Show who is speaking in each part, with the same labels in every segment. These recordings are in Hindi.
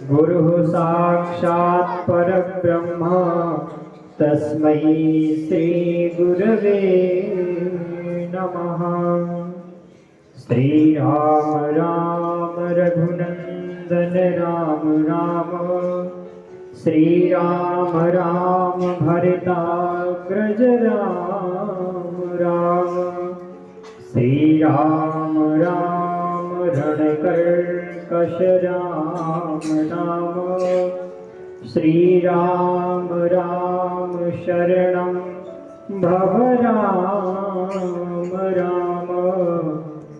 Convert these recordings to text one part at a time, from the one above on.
Speaker 1: गुरुः साक्षात् परब्रह्म तस्मै श्रीगुरवे नमः। श्रीराम राम रघुनंदन राम राम, श्रीराम राम भरताग्रज राम राम, श्रीराम राम रणकर्कश राम राम, श्रीराम राम शरणं भव राम राम,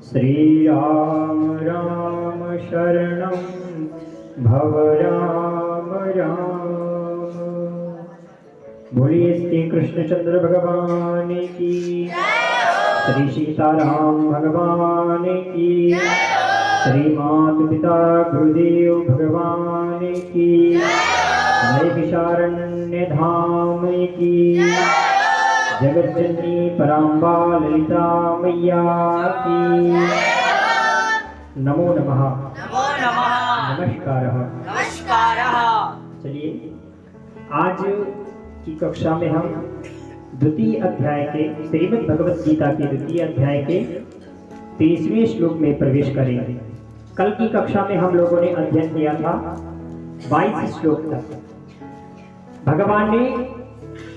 Speaker 1: श्रीराम राम शरणं भव राम राम। बोलिए श्री कृष्णचंद्र भगवान की, श्री सीताराम भगवान की, श्री माता पिता गुरुदेव भगवान की, नैमिषारण्य धाम की, जगज्जननी पराम्बा ललिता मैया की नमो नमः।
Speaker 2: नमो नमः।
Speaker 1: नमस्कारः।
Speaker 2: नमस्कारः।
Speaker 1: चलिए, आज की कक्षा में हम द्वितीय अध्याय के श्रीमद् भगवत गीता के द्वितीय अध्याय के 23वें श्लोक में प्रवेश करेंगे। कल की कक्षा में हम लोगों ने अध्ययन किया था 22 श्लोक तक। भगवान ने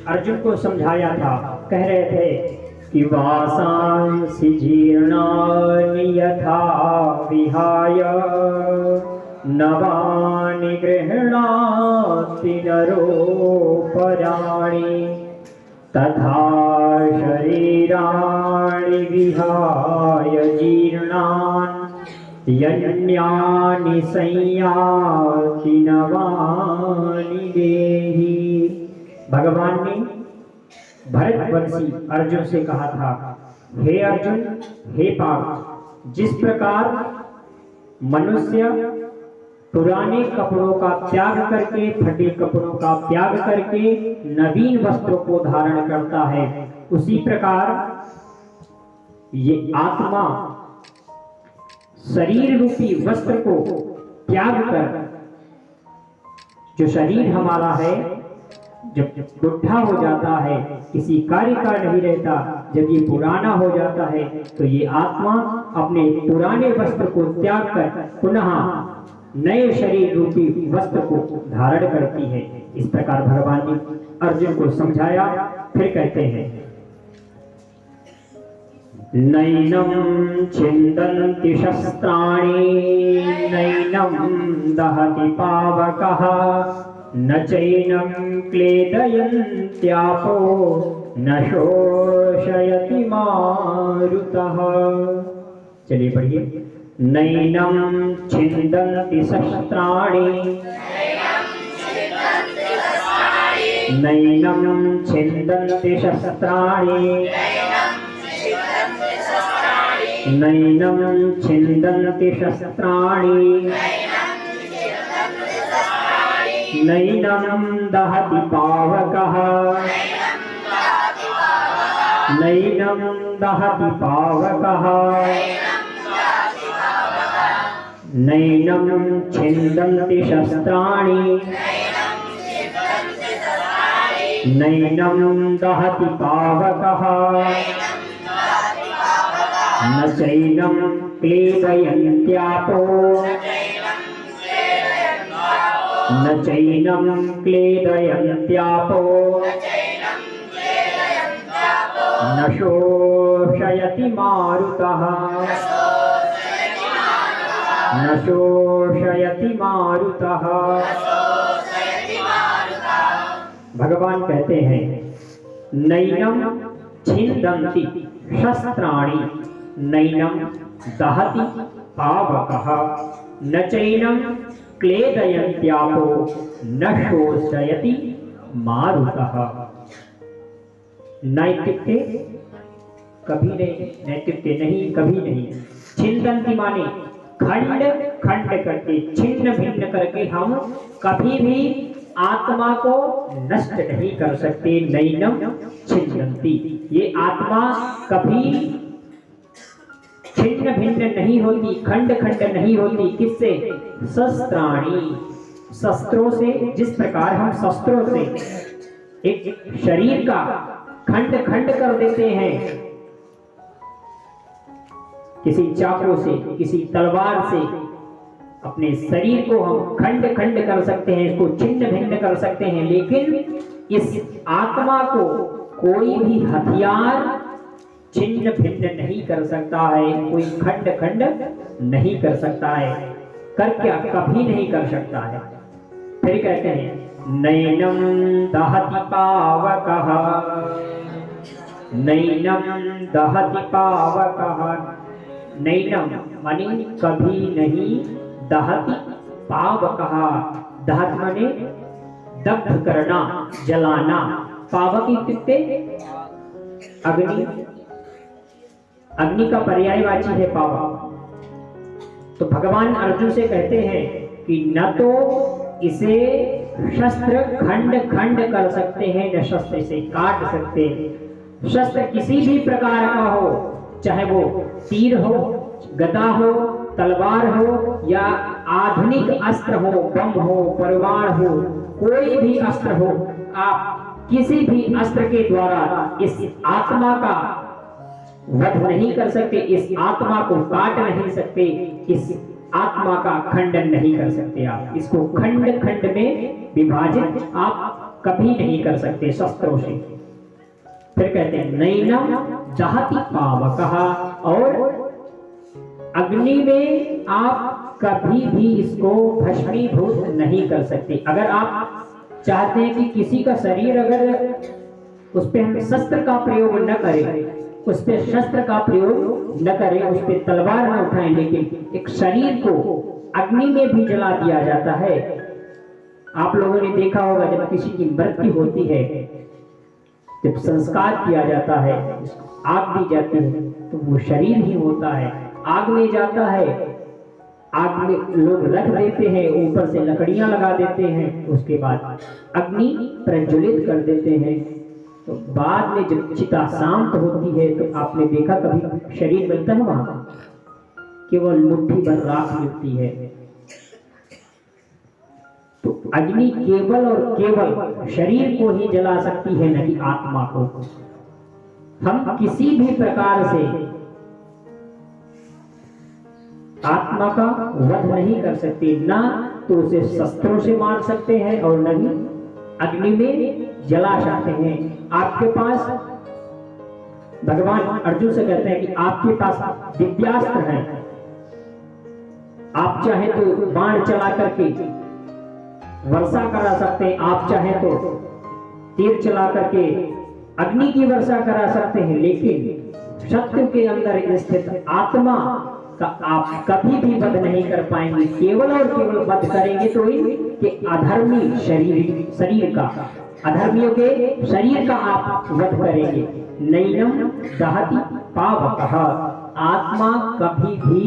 Speaker 1: अर्जुन को समझाया था, कह रहे थे कि वासांसि जीर्णानि यथा विहाय नवानि गृह्णाति नरोपराणि तथा शरीराणि विहाय जीर्णानि यन्यानि संयाति नवानि देहि। भगवान ने भरतवंशी अर्जुन से कहा था, हे अर्जुन, हे पार्थ, जिस प्रकार मनुष्य पुराने कपड़ों का त्याग करके, फटे कपड़ों का त्याग करके नवीन वस्त्रों को धारण करता है, उसी प्रकार ये आत्मा शरीर रूपी वस्त्र को त्याग कर, जो शरीर हमारा है, जब बुढ़ा हो जाता है, किसी कार्य का नहीं रहता, जब ये पुराना हो जाता है तो ये आत्मा अपने पुराने वस्त्र को त्याग कर पुनः नए शरीर रूपी वस्त्र को धारण करती है। इस प्रकार भगवान ने अर्जुन को समझाया। फिर कहते हैं, नैनं छिन्दन्ति शस्त्राणि नैनं दहति पावकः न चैनं क्लेदयन्त्यापो न शोषयति मारुतः। चलिए पढ़िए। नैनं छिन्दन्ति शस्त्राणि नैनं छिन्दन्ति शस्त्राणि नैनं छिन्दन्ति शस्त्राणि नैनं दहति पावकः नैनं दहति पावकः नैनं छिन्दन्ति शस्त्राणि नैनं दहति पावकः न चैनं क्लेदयन्त्यापो न चैनं क्लेदयन्त्यापो न शोषयति मारुतः न शोषयति मारुतः। भगवान कहते हैं, नैनं छिन्दन्ति शस्त्राणि नैनं दहति पावकः न चैनं क्लेदयन्त्यापो न शोषयति मारुतः। नैतिकते कभी नहीं, नैतिकते नहीं, कभी नहीं। छिन्दन्ति माने खंड खंड करके, छिन्न भिन्न करके हम कभी भी आत्मा को नष्ट नहीं कर सकते। नैनं छिन्दन्ति, ये आत्मा कभी छिन्न भिन्न नहीं होती, खंड खंड नहीं होती। किससे? शस्त्राणि, शस्त्रों से, जिस प्रकार हम शस्त्रों से एक शरीर का खंड खंड कर देते हैं, किसी चाकू से, किसी तलवार से अपने शरीर को हम खंड खंड कर सकते हैं, इसको छिन्न भिन्न कर सकते हैं, लेकिन इस आत्मा को कोई भी हथियार छिन्न भिन्न नहीं कर सकता है, कोई खंड खंड नहीं कर सकता है। कर क्या? कभी नहीं कर सकता है। फिर कहते हैं नैनम दहति पावकः, नैनम दहति पावकः। नैनम माने कभी नहीं, दहति पावकः, दहत माने दग्ध करना, जलाना, पावक इत्युक्ते अग्नि, अग्नि का पर्यायवाची है पावक। तो भगवान अर्जुन से कहते हैं कि न तो इसे शस्त्र खंड खंड कर सकते हैं, न शस्त्र से काट सकते हैं। शस्त्र किसी भी प्रकार का हो, चाहे वो तीर हो, गदा हो, तलवार हो, या आधुनिक अस्त्र हो, बम हो, परवार हो, कोई भी अस्त्र हो, आप किसी भी अस्त्र के द्वारा इस आत्मा का वध नहीं कर सकते, इस आत्मा को काट नहीं सकते, इस आत्मा का खंडन नहीं कर सकते। आप इसको खंड खंड में विभाजित आप कभी नहीं कर सकते शस्त्रों से। फिर कहते हैं नैनम दहति पावकः, और अग्नि में आप कभी भी इसको भस्मीभूत नहीं कर सकते। अगर आप चाहते हैं कि किसी का शरीर, अगर उस पर हम शस्त्र का प्रयोग न करें, उस पे शस्त्र का प्रयोग न करें, उस पे तलवार न उठाएं, लेकिन एक शरीर को अग्नि में भी जला दिया जाता है। आप लोगों ने देखा होगा जब किसी की मृत्यु होती है, जब संस्कार किया जाता है, आग दी जाती है, तो वो शरीर ही होता है, आग में जाता है, आग में लोग रख देते हैं, ऊपर से लकड़ियां लगा देते हैं, उसके बाद अग्नि प्रज्वलित कर देते हैं। तो बाद में जब चिता शांत होती है तो आपने देखा कभी शरीर मिलता है, वहां केवल मुट्ठी भर राख मिलती है। तो अग्नि केवल और केवल शरीर को ही जला सकती है, नहीं आत्मा को। हम किसी भी प्रकार से आत्मा का वध नहीं कर सकते, ना तो उसे शस्त्रों से मार सकते हैं और न ही अग्नि में जला सकते हैं। आपके पास, भगवान अर्जुन से कहते हैं कि आपके पास दिव्यास्त्र है, आप चाहे तो बाण चला करके वर्षा करा सकते हैं, आप चाहे तो तीर चला करके अग्नि की वर्षा करा सकते हैं, लेकिन शत्रु के अंदर स्थित आत्मा का आप कभी भी वध नहीं कर पाएंगे। केवल और केवल वध करेंगे तो इनके अधर्मी शरीर का, अधर्मियों के शरीर का आप वध करेंगे। नैनम दहति पावकः, आत्मा कभी भी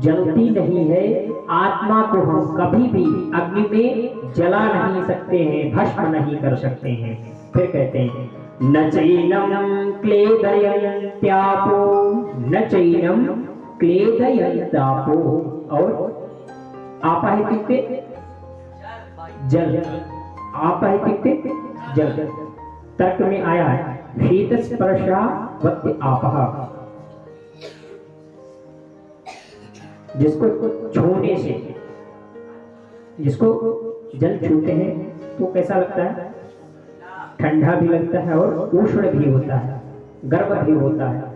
Speaker 1: जलती नहीं है, आत्मा को हम कभी भी अग्नि में जला नहीं सकते हैं, भस्म नहीं कर सकते हैं। फिर कहते हैं न चैनम क्लेदयन्त्यापो, न चैनम क्लेदयन्त्यापो, और आपा इत्युक्ते जल, आपा इत्युक्ते जल। तर्क में आया है शीत स्पर्शावत्य आपः, जिसको छूने से, जिसको जल छूते हैं तो कैसा लगता है? ठंडा भी लगता है और उष्ण भी होता है, गर्म भी होता है।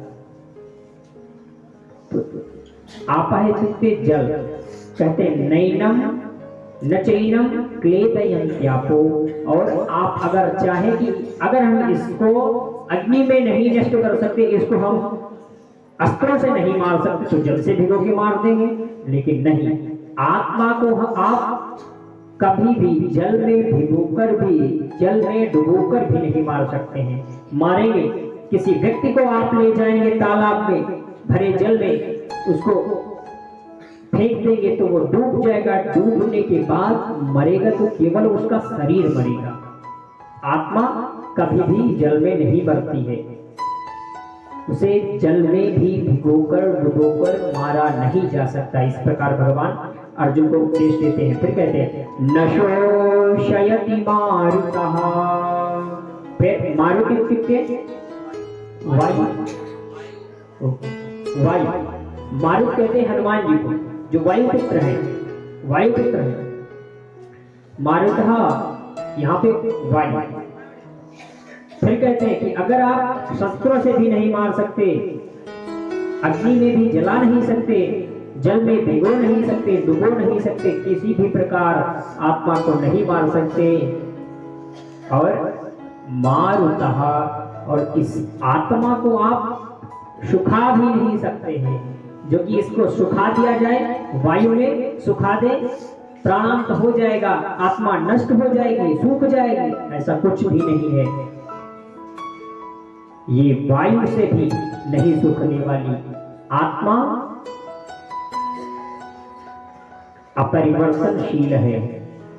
Speaker 1: तो आपा इत्युक्ते जल। कहते हैं नैनम न चैनम क्लेदयन्त्यापो, और आप अगर चाहे कि अगर हम इसको अग्नि में नहीं नष्ट कर सकते, इसको हम अस्त्रों से नहीं मार सकते, तो जल से भिगो के मार देंगे, लेकिन नहीं, आत्मा को आप कभी भी जल में भिगोकर भी, जल में डुबोकर भी नहीं मार सकते हैं। मारेंगे किसी व्यक्ति को, आप ले जाएंगे तालाब में भरे जल में, उसको फेंक देंगे तो वो डूब जाएगा, डूबने के बाद मरेगा तो केवल उसका शरीर मरेगा, आत्मा कभी भी जल में नहीं मरती है। उसे जल में भी भिगोकर डुबोकर मारा नहीं जा सकता। इस प्रकार भगवान अर्जुन को उपदेश देते हैं। फिर कहते हैं न शोषयति मारुतः। फिर मारुति इत्युक्ते वायु, वायु, मारुत कहते हैं हनुमान जी को, जो वायुपुत्र है, वायुपुत्र है। मारुतः यहाँ पे वायु। फिर कहते हैं कि अगर आप शस्त्रों से भी नहीं मार सकते, अग्नि में भी जला नहीं सकते, जल में भिगो नहीं सकते, डुबो नहीं सकते, किसी भी प्रकार आत्मा को नहीं मार सकते, और मारुतः, और इस आत्मा को आप सुखा भी नहीं सकते हैं। जो कि इसको सुखा दिया जाए, वायु में सुखा दे, प्राणांत हो जाएगा, आत्मा नष्ट हो जाएगी, सूख जाएगी, ऐसा कुछ भी नहीं है। ये वायु से भी नहीं सूखने वाली आत्मा अपरिवर्तनशील है,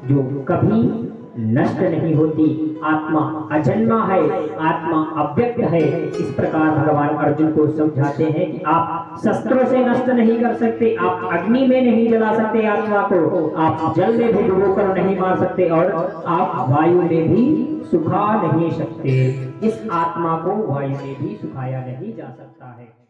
Speaker 1: जो कभी नष्ट नहीं होती। आत्मा अजन्मा है, आत्मा अव्यक्त है। इस प्रकार भगवान अर्जुन को समझाते हैं कि आप शस्त्रों से नष्ट नहीं कर सकते, आप अग्नि में नहीं जला सकते आत्मा को, आप जल में भी डुबोकर नहीं मार सकते, और आप वायु में भी सुखा नहीं सकते। इस आत्मा को वायु में भी सुखाया नहीं जा सकता है।